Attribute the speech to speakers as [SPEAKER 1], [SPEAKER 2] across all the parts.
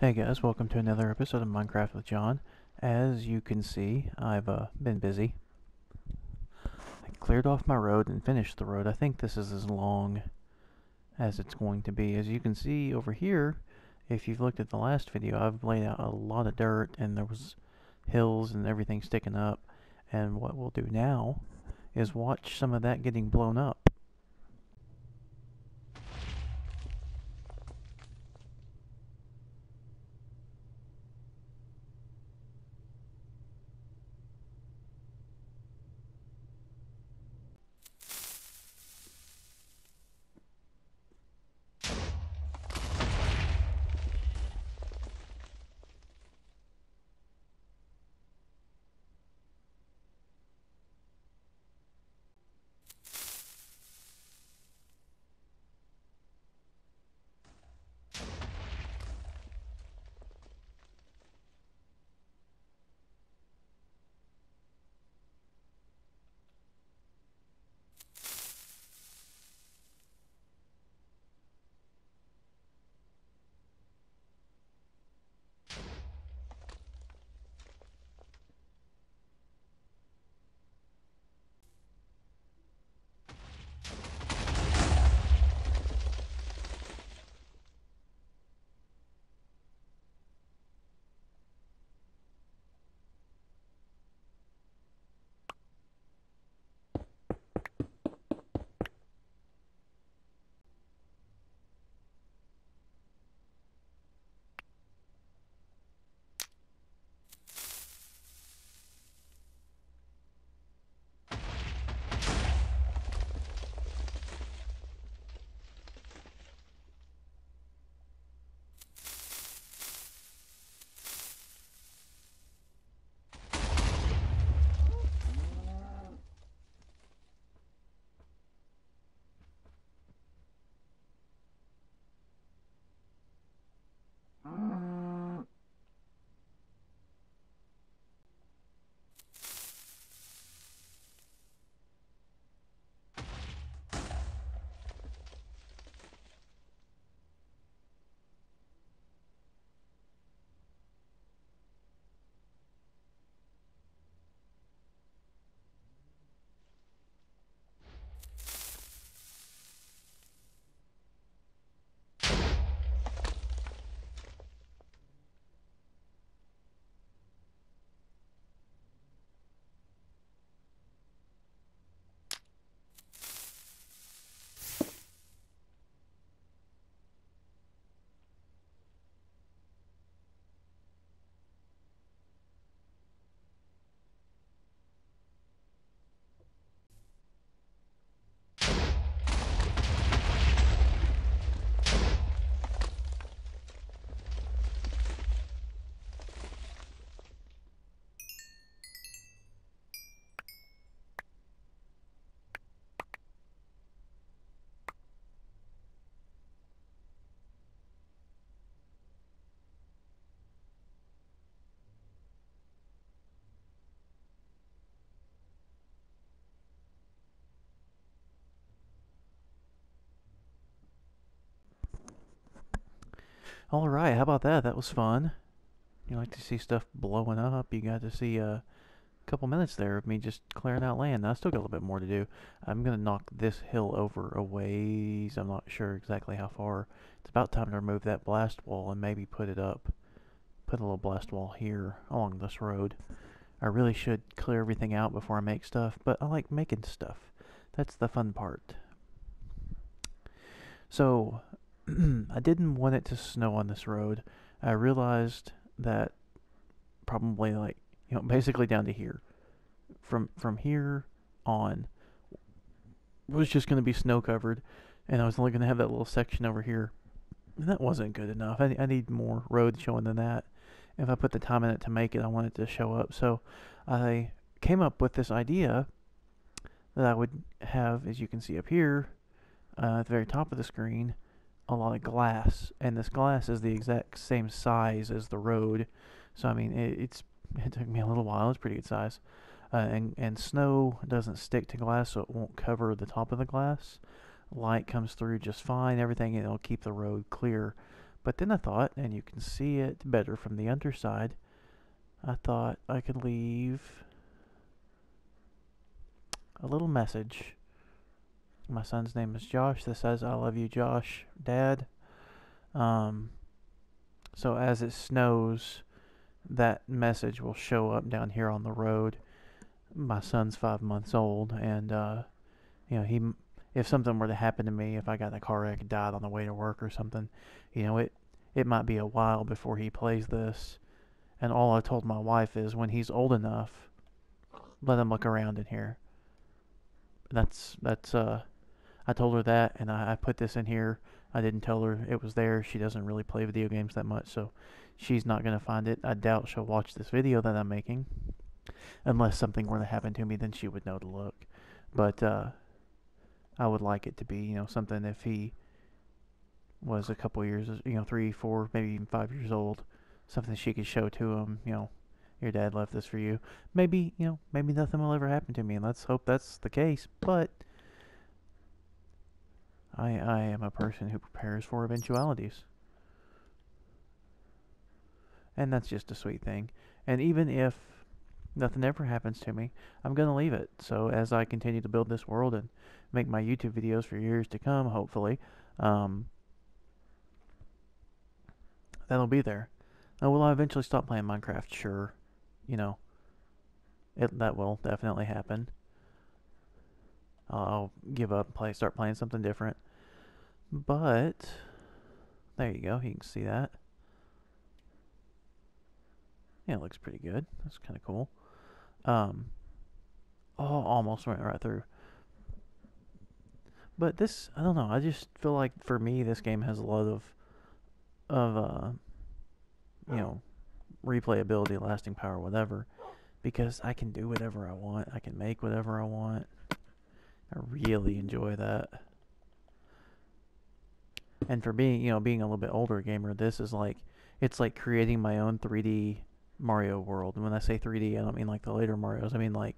[SPEAKER 1] Hey guys, welcome to another episode of Minecraft with John. As you can see, I've been busy. I cleared off my road and finished the road. I think this is as long as it's going to be. As you can see over here, if you've looked at the last video, I've laid out a lot of dirt and there was hills and everything sticking up. And what we'll do now is watch some of that getting blown up. Alright, how about that? That was fun. You like to see stuff blowing up. You got to see couple minutes there of me just clearing out land. Now, I still got a little bit more to do. I'm going to knock this hill over a ways. I'm not sure exactly how far. It's about time to remove that blast wall and maybe put it up. Put a little blast wall here along this road. I really should clear everything out before I make stuff, but I like making stuff. That's the fun part. So, I didn't want it to snow on this road. I realized that probably basically down to here. From here on was just going to be snow covered, and I was only going to have that little section over here, and that wasn't good enough. I need more road showing than that. If I put the time in it to make it, I want it to show up. So I came up with this idea that I would have, as you can see up here, at the very top of the screen, a lot of glass, and this glass is the exact same size as the road. So I mean, it took me a little while. It's pretty good size, and snow doesn't stick to glass, so it won't cover the top of the glass. Light comes through just fine. Everything, it'll keep the road clear. But then I thought, and you can see it better from the underside, I thought I could leave a little message. My son's name is Josh. That says, "I love you, Josh, Dad." So as it snows, that message will show up down here on the road. My son's 5 months old, and if something were to happen to me, if I got in a car wreck and died on the way to work or something, it might be a while before he plays this. And all I told my wife is, when he's old enough, let him look around in here. I told her that, and I put this in here. I didn't tell her it was there. She doesn't really play video games that much, so she's not going to find it. I doubt she'll watch this video that I'm making. Unless something were to happen to me, then she would know to look. But I would like it to be, something if he was a couple years, 3, 4, maybe even 5 years old, something she could show to him, your dad left this for you. Maybe nothing will ever happen to me, and let's hope that's the case, but I am a person who prepares for eventualities. And that's just a sweet thing. And even if nothing ever happens to me, I'm going to leave it. So as I continue to build this world and make my YouTube videos for years to come, hopefully, that'll be there. Now, will I eventually stop playing Minecraft? Sure. That will definitely happen. I'll give up and start playing something different. But there you go. You can see that. Yeah, it looks pretty good. That's kind of cool. Almost went right through. But this, I don't know. I just feel like for me, this game has a lot of replayability, lasting power, whatever. Because I can do whatever I want. I can make whatever I want. I really enjoy that. And for being a little bit older gamer, this is it's like creating my own 3D Mario world. And when I say 3D, I don't mean like the later Marios. I mean like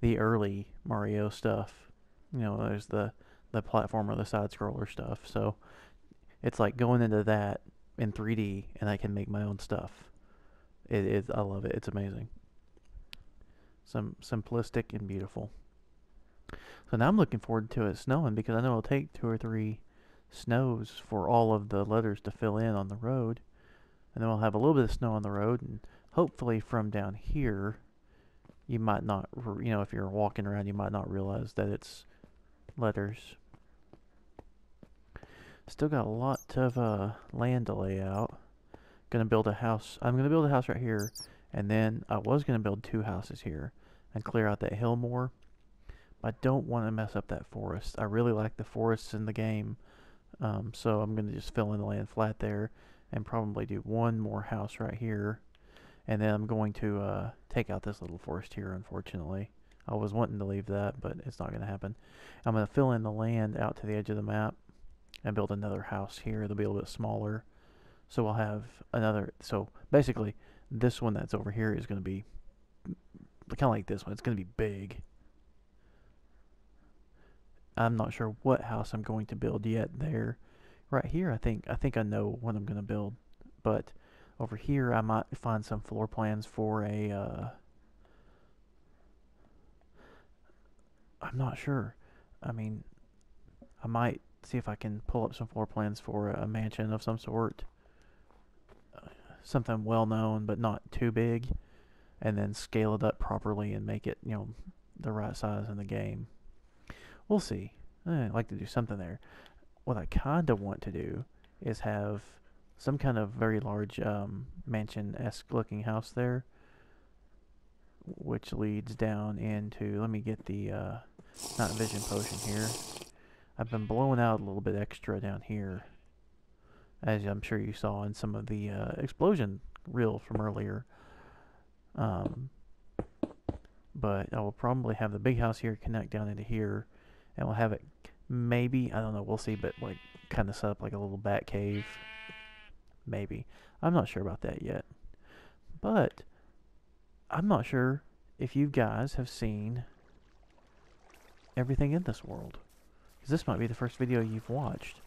[SPEAKER 1] the early Mario stuff. There's the platformer, the side scroller stuff. So it's like going into that in 3D, and I can make my own stuff. I love it. It's amazing. Simplistic and beautiful. So now I'm looking forward to it snowing, because I know it'll take 2 or 3 snows for all of the letters to fill in on the road. And then we'll have a little bit of snow on the road, and hopefully from down here, you might not, if you're walking around, you might not realize that it's letters. Still got a lot of land to lay out. Gonna build a house. I'm gonna build a house right here, and then I was gonna build 2 houses here and clear out that hill more. But I don't want to mess up that forest. I really like the forests in the game, so I'm gonna just fill in the land flat there and probably do 1 more house right here. And then I'm going to take out this little forest here, unfortunately. I was wanting to leave that, but it's not going to happen. I'm going to fill in the land out to the edge of the map and build another house here. It'll be a little bit smaller. So we'll have another... So basically, this one that's over here is going to be kind of like this one. It's going to be big. I'm not sure what house I'm going to build yet there. Right here, I think I know what I'm going to build. But over here, I might find some floor plans for a... I'm not sure. I mean, I might see if I can pull up some floor plans for a mansion of some sort. Something well known, but not too big. And then scale it up properly and make it, the right size in the game. We'll see. I'd like to do something there. What I kind of want to do is have some kind of very large mansion-esque looking house there, which leads down into... Let me get the not vision potion here. I've been blowing out a little bit extra down here, as I'm sure you saw in some of the explosion reel from earlier. But I will probably have the big house here connect down into here, and we'll have it maybe, I don't know, we'll see, but like kind of set up like a little bat cave. Maybe. I'm not sure about that yet. But I'm not sure if you guys have seen everything in this world, because this might be the first video you've watched.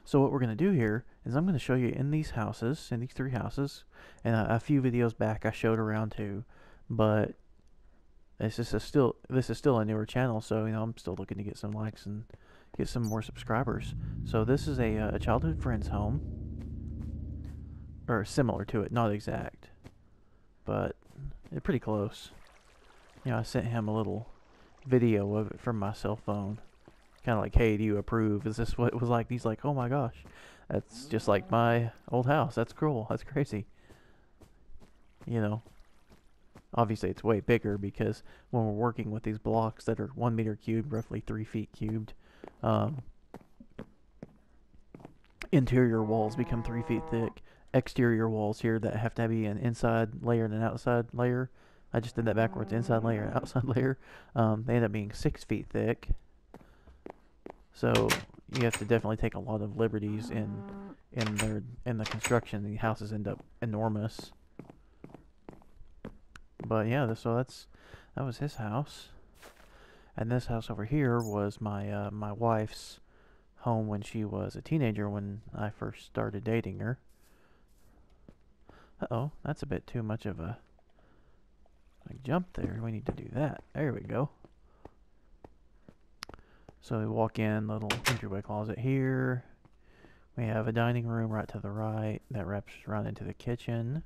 [SPEAKER 1] So what we're going to do here is I'm going to show you in these houses, in these 3 houses, and a few videos back I showed around 2, but this is still a newer channel, so I'm still looking to get some likes and get some more subscribers. So this is a childhood friend's home, or similar to it, not exact, but pretty close. I sent him a little video of it from my cell phone. Kind of like, hey, do you approve? Is this what it was like? He's like, oh my gosh, that's just like my old house. That's cool. That's crazy. Obviously it's way bigger because when we're working with these blocks that are 1 meter cubed, roughly 3 feet cubed, interior walls become 3 feet thick. Exterior walls here that have to be an inside layer and an outside layer. I just did that backwards. Inside layer and outside layer. They end up being 6 feet thick. So you have to definitely take a lot of liberties in the construction. The houses end up enormous. But yeah, that was his house, and this house over here was my my wife's home when she was a teenager, when I first started dating her. Uh-oh, that's a bit too much of a jump there. We need to do that. There we go. So we walk in, little entryway closet here. We have a dining room right to the right that wraps around into the kitchen.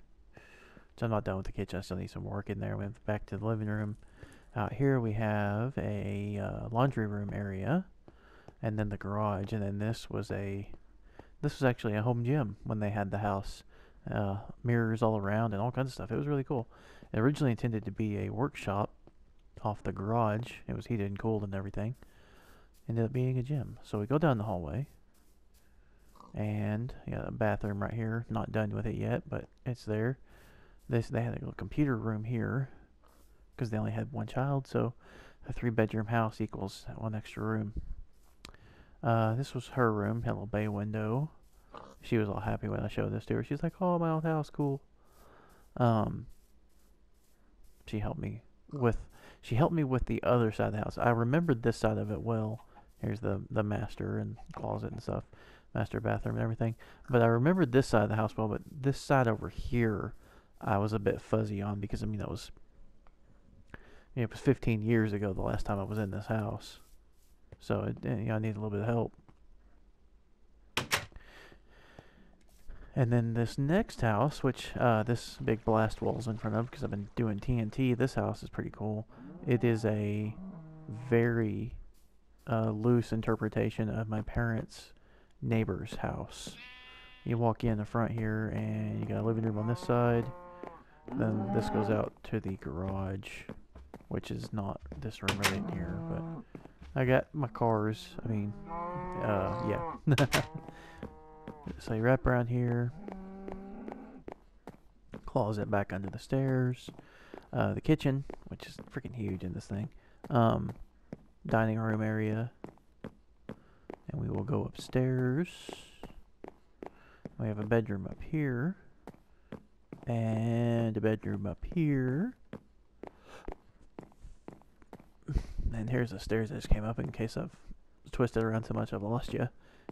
[SPEAKER 1] So I'm not done with the kitchen. I still need some work in there. We have back to the living room. Out here we have a laundry room area, and then the garage. And then this was actually a home gym when they had the house. Mirrors all around and all kinds of stuff. It was really cool. It originally intended to be a workshop off the garage. It was heated and cooled and everything. Ended up being a gym. So we go down the hallway, and a bathroom right here. Not done with it yet, but it's there. They had a little computer room here because they only had 1 child, so a 3-bedroom house equals 1 extra room. This was her room. Had a little bay window. She was all happy when I showed this to her. She's like, "Oh, my old house, cool." She helped me with the other side of the house. I remembered this side of it well. Here's the master and closet and stuff, master bathroom and everything. But I remembered this side of the house well. But this side over here, I was a bit fuzzy on because that was it was 15 years ago the last time I was in this house, so I need a little bit of help. And then this next house, which this big blast wall's in front of because I've been doing TNT. This house is pretty cool. It is a very loose interpretation of my parents' neighbor's house. You walk in the front here, and you got a living room on this side. Then this goes out to the garage, which is not this room right in here, but I got my cars. Yeah. So you wrap around here. Closet back under the stairs. The kitchen, which is freaking huge in this thing. Dining room area. And we will go upstairs. We have a bedroom up here. And a bedroom up here. And here's the stairs that just came up in case I've twisted around too much I've lost you.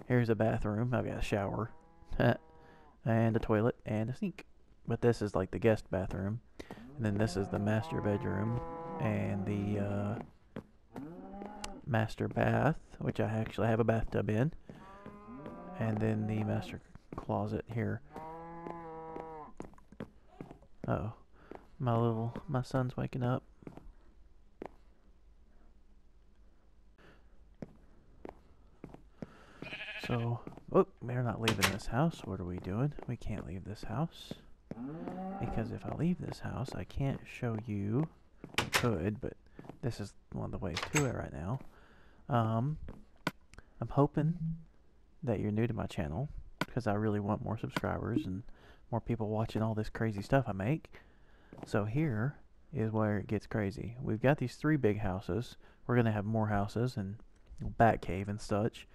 [SPEAKER 1] Here's a bathroom. I've got a shower. And a toilet and a sink. But this is like the guest bathroom. And then this is the master bedroom. And the master bath, which I actually have a bathtub in. And then the master closet here. Uh-oh. My son's waking up. So, we're not leaving this house. What are we doing? We can't leave this house. Because if I leave this house, I can't show you. I could, but this is one of the ways to it right now. I'm hoping that you're new to my channel, because I really want more subscribers and more people watching all this crazy stuff I make. So here is where it gets crazy. We've got these 3 big houses. We're going to have more houses and bat cave and such.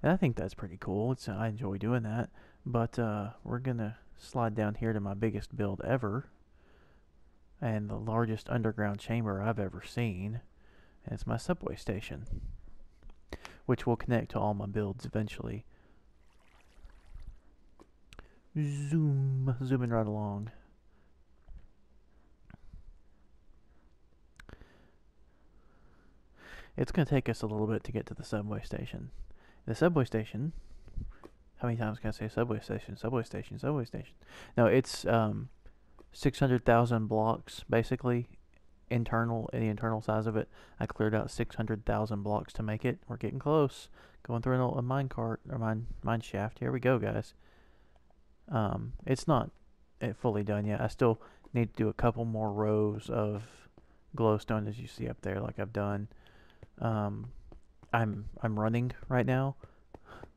[SPEAKER 1] And I think that's pretty cool. I enjoy doing that. But we're going to slide down here to my biggest build ever. And the largest underground chamber I've ever seen. And it's my subway station, which will connect to all my builds eventually. Zooming right along. It's going to take us a little bit to get to the subway station. The subway station, how many times can I say subway station, subway station, subway station? No, it's 600,000 blocks, basically, the internal size of it. I cleared out 600,000 blocks to make it. We're getting close. Going through a mine cart, or mine shaft. Here we go, guys. It's not fully done yet. I still need to do a couple more rows of glowstone, as you see up there, like I've done. I'm running right now.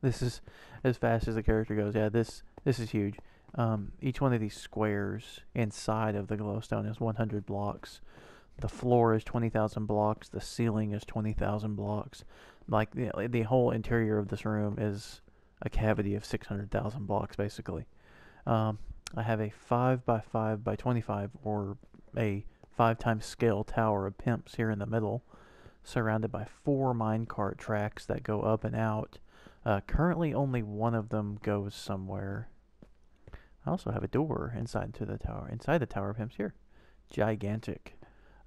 [SPEAKER 1] This is as fast as the character goes. Yeah, this is huge. Each one of these squares inside of the glowstone is 100 blocks. The floor is 20,000 blocks. The ceiling is 20,000 blocks. Like the whole interior of this room is a cavity of 600,000 blocks, basically. I have a 5 by 5 by 25, or a 5 times scale tower of pimps here in the middle, surrounded by 4 minecart tracks that go up and out. Currently, only one of them goes somewhere. I also have a door inside the tower of pimps here. Gigantic.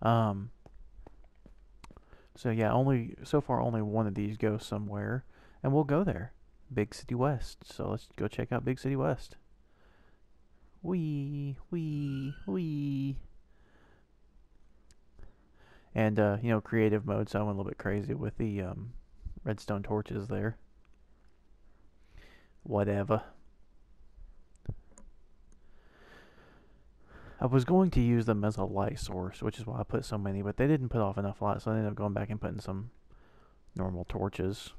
[SPEAKER 1] So yeah, so far only one of these goes somewhere, and we'll go there. Big City West. So let's go check out Big City West. Wee. And creative mode, so I went a little bit crazy with the redstone torches there. Whatever. I was going to use them as a light source, which is why I put so many, but they didn't put off enough light, so I ended up going back and putting some normal torches.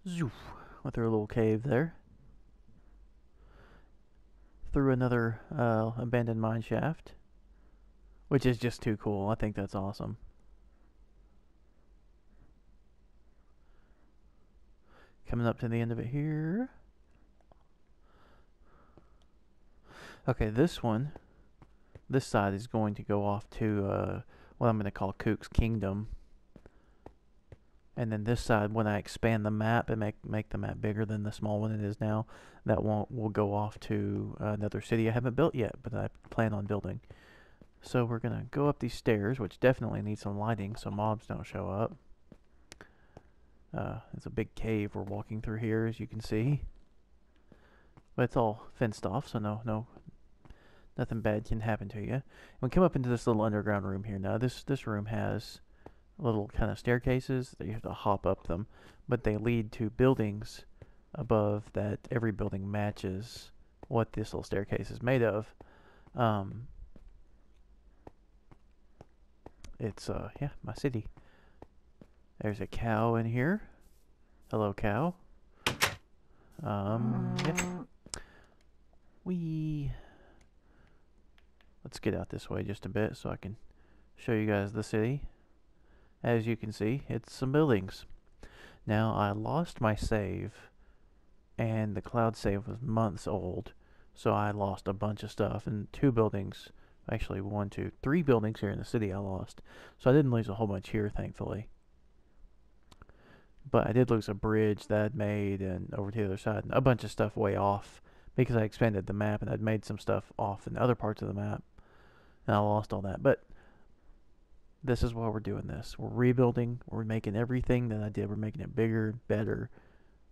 [SPEAKER 1] Zoof. Went through a little cave there. Through another abandoned mine shaft, which is just too cool. I think that's awesome. Coming up to the end of it here. Okay, this side is going to go off to what I'm going to call Kook's Kingdom. And then this side, when I expand the map and make the map bigger than the small one it is now, that will go off to another city I haven't built yet, but I plan on building. So we're going to go up these stairs, which definitely need some lighting so mobs don't show up. It's a big cave we're walking through here, as you can see. But it's all fenced off, so nothing bad can happen to you. And we come up into this little underground room here. Now, this room has little kind of staircases that you have to hop up them, but they lead to buildings above that every building matches what this little staircase is made of. It's yeah, my city. There's a cow in here. Hello, cow. Yep. Let's get out this way just a bit so I can show you guys the city. As you can see, it's some buildings. Now, I lost my save, and the cloud save was months old, so I lost a bunch of stuff, and 2 buildings, actually 1, 2, 3 buildings here in the city I lost. So I didn't lose a whole bunch here, thankfully. But I did lose a bridge that I'd made, and over to the other side, and a bunch of stuff way off, because I expanded the map, and I'd made some stuff off in other parts of the map, and I lost all that. But this is why we're doing this. We're rebuilding. We're making everything that I did. We're making it bigger, better.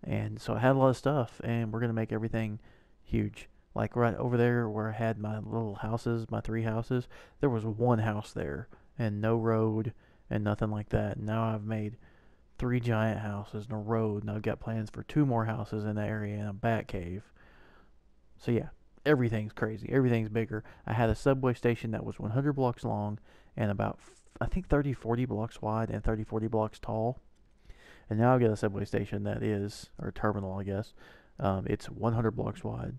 [SPEAKER 1] And so I had a lot of stuff, and we're going to make everything huge. Like right over there where I had my little houses, my 3 houses, there was 1 house there, and no road, and nothing like that. And now I've made 3 giant houses and a road, and I've got plans for 2 more houses in the area and a bat cave. So yeah, everything's crazy. Everything's bigger. I had a subway station that was 100 blocks long and about, I think, 30, 40 blocks wide and 30, 40 blocks tall. And now I've got a subway station that is, or terminal, I guess. It's 100 blocks wide.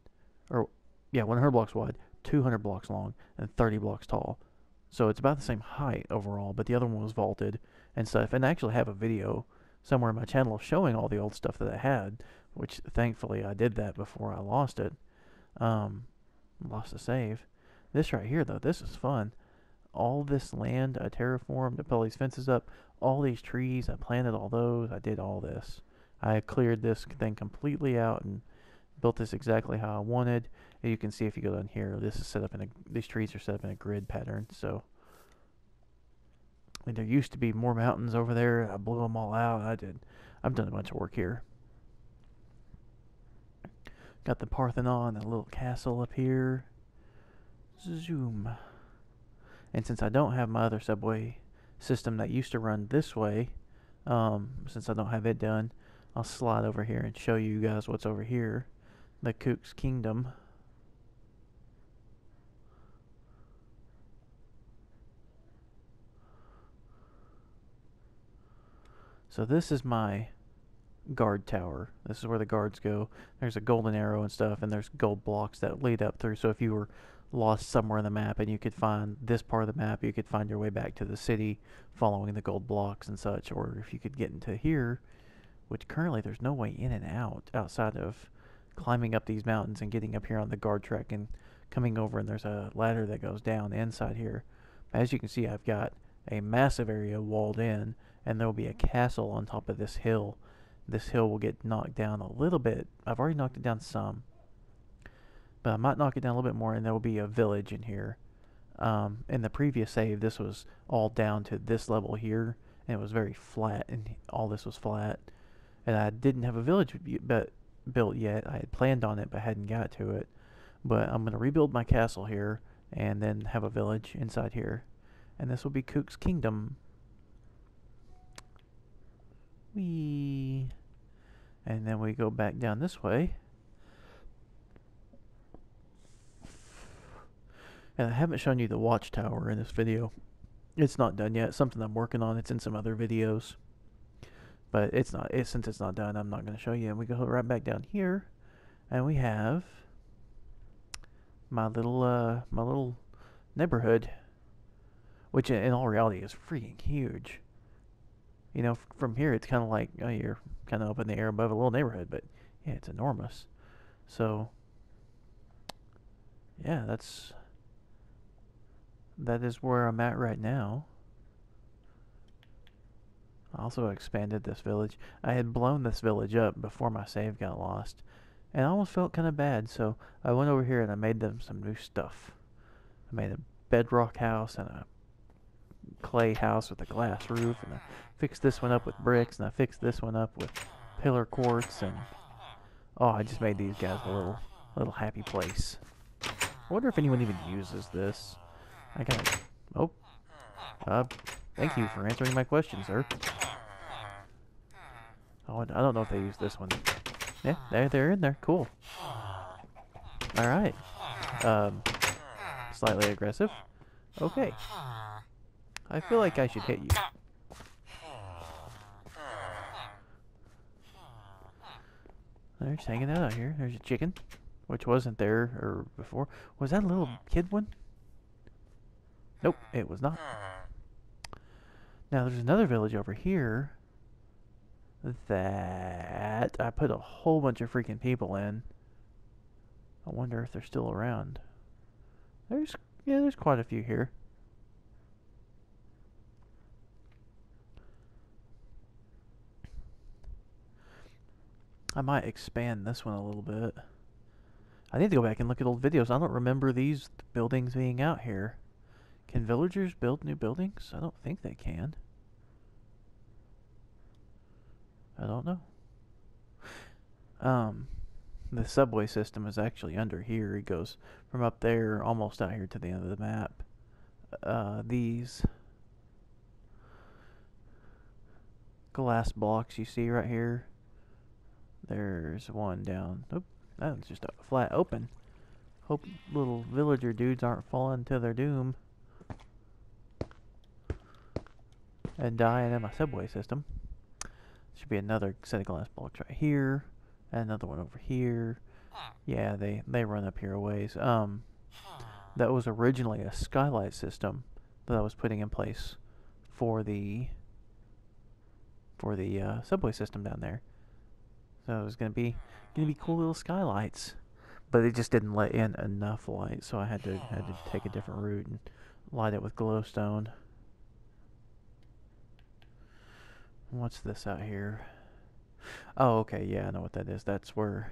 [SPEAKER 1] 100 blocks wide, 200 blocks long, and 30 blocks tall. So it's about the same height overall, but the other one was vaulted and stuff. And I actually have a video somewhere on my channel showing all the old stuff that I had, which thankfully I did that before I lost it. Lost the save. This right here, though, this is fun. All this land I terraformed, I put all these fences up, all these trees, I planted all those, I did all this. I cleared this thing completely out and built this exactly how I wanted. And you can see if you go down here, this is set up in these trees are set up in a grid pattern. So, and there used to be more mountains over there. I blew them all out. I've done a bunch of work here. Got the Parthenon, a little castle up here. Zoom. And since I don't have my other subway system that used to run this way, since I don't have it done, I'll slide over here and show you guys what's over here. The Cook's Kingdom. So this is my guard tower. This is where the guards go. There's a golden arrow and stuff, and there's gold blocks that lead up through. So if you were lost somewhere in the map and you could find this part of the map, you could find your way back to the city following the gold blocks and such. Or if you could get into here, which currently there's no way in and out outside of climbing up these mountains and getting up here on the guard track and coming over, and there's a ladder that goes down inside here. As you can see, I've got a massive area walled in, and there will be a castle on top of this hill. This hill will get knocked down a little bit. I've already knocked it down some, but I might knock it down a little bit more, and there will be a village in here. In the previous save, this was all down to this level here, and it was very flat, and all this was flat. And I didn't have a village built yet. I had planned on it, but hadn't got to it. But I'm going to rebuild my castle here, and then have a village inside here. And this will be Cook's Kingdom. Whee! And then we go back down this way. And I haven't shown you the watchtower in this video. It's not done yet. It's something I'm working on. It's in some other videos. But it's not. Since it's not done, I'm not going to show you. And we go right back down here. And we have my little neighborhood. Which in all reality is freaking huge. You know, from here it's kind of like, oh, you're kind of up in the air above a little neighborhood, but yeah, it's enormous. So, yeah, that is where I'm at right now. I also expanded this village. I had blown this village up before my save got lost, and I almost felt kind of bad, so I went over here and I made them some new stuff. I made a bedrock house and a clay house with a glass roof, and I fixed this one up with bricks, and I fixed this one up with pillar quartz, and oh, I just made these guys a little happy place. I wonder if anyone even uses this. I got thank you for answering my question, sir. Oh, I don't know if they use this one. Yeah, they're in there. Cool. All right. Slightly aggressive. Okay. I feel like I should hit you. They're just hanging out here. There's a chicken, which wasn't there or before. Was that a little kid one? Nope, it was not. Now there's another village over here that I put a whole bunch of freaking people in. I wonder if they're still around. There's quite a few here. I might expand this one a little bit. I need to go back and look at old videos. I don't remember these buildings being out here. Can villagers build new buildings? I don't think they can. I don't know. The subway system is actually under here. It goes from up there almost out here to the end of the map. These glass blocks you see right here. There's one down. Oop, that one's just a flat open. Hope little villager dudes aren't falling to their doom and dying in my subway system. Should be another set of glass blocks right here. And another one over here. Yeah, they run up here a ways. That was originally a skylight system that I was putting in place for the subway system down there. So it was gonna be cool little skylights, but it just didn't let in enough light, so I had to take a different route and light it with glowstone. What's this out here? Oh, okay, yeah, I know what that is. That's where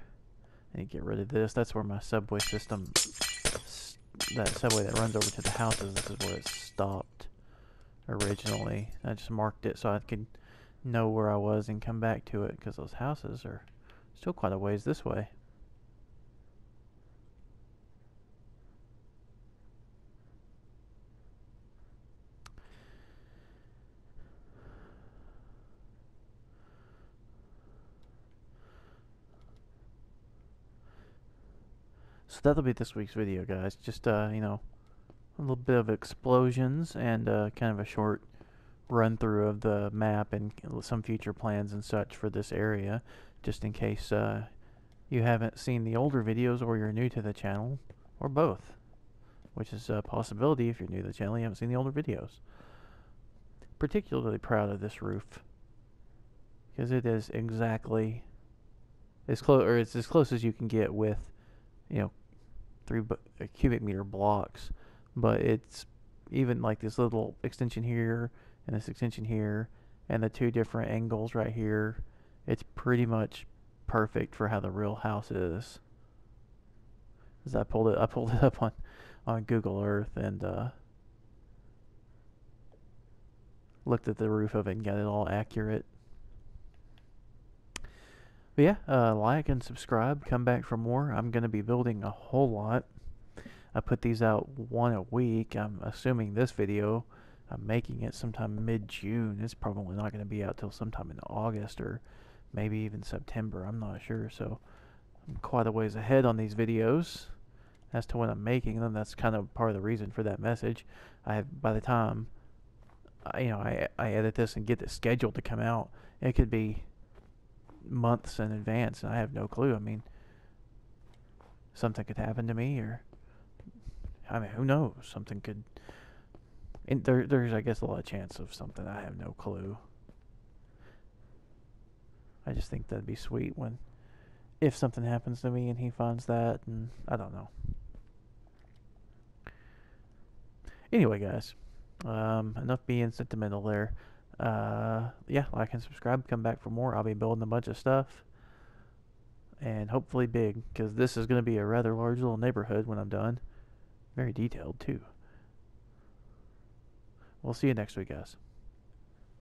[SPEAKER 1] I need to get rid of this. That's where my subway system, that subway that runs over to the houses, this is where it stopped originally. I just marked it so I could know where I was and come back to it, because those houses are still quite a ways this way. So that'll be this week's video, guys. Just, you know, a little bit of explosions and kind of a short run through of the map and some future plans and such for this area, just in case you haven't seen the older videos or you're new to the channel, or both, which is a possibility. If you're new to the channel, you haven't seen the older videos. Particularly proud of this roof, because it is exactly as close, or it's as close as you can get with, you know, 3 cubic meter blocks, but it's even like this little extension here and this extension here and the 2 different angles right here. It's pretty much perfect for how the real house is. As I pulled it up on Google Earth and looked at the roof of it and got it all accurate. But yeah, like and subscribe. Come back for more. I'm going to be building a whole lot. I put these out 1 a week. I'm assuming this video, I'm making it sometime mid-June. It's probably not going to be out till sometime in August or maybe even September. I'm not sure. So I'm quite a ways ahead on these videos as to when I'm making them. That's kind of part of the reason for that message. By the time I edit this and get it scheduled to come out, it could be months in advance, and I have no clue. I mean, something could happen to me, or I mean, who knows? Something could. And there's, I guess, a lot of chance of something. I have no clue. I just think that'd be sweet if something happens to me and he finds that, and I don't know. Anyway, guys, enough being sentimental there. Yeah, like and subscribe. Come back for more. I'll be building a bunch of stuff, and hopefully big, because this is going to be a rather large little neighborhood when I'm done. Very detailed too. We'll see you next week, guys.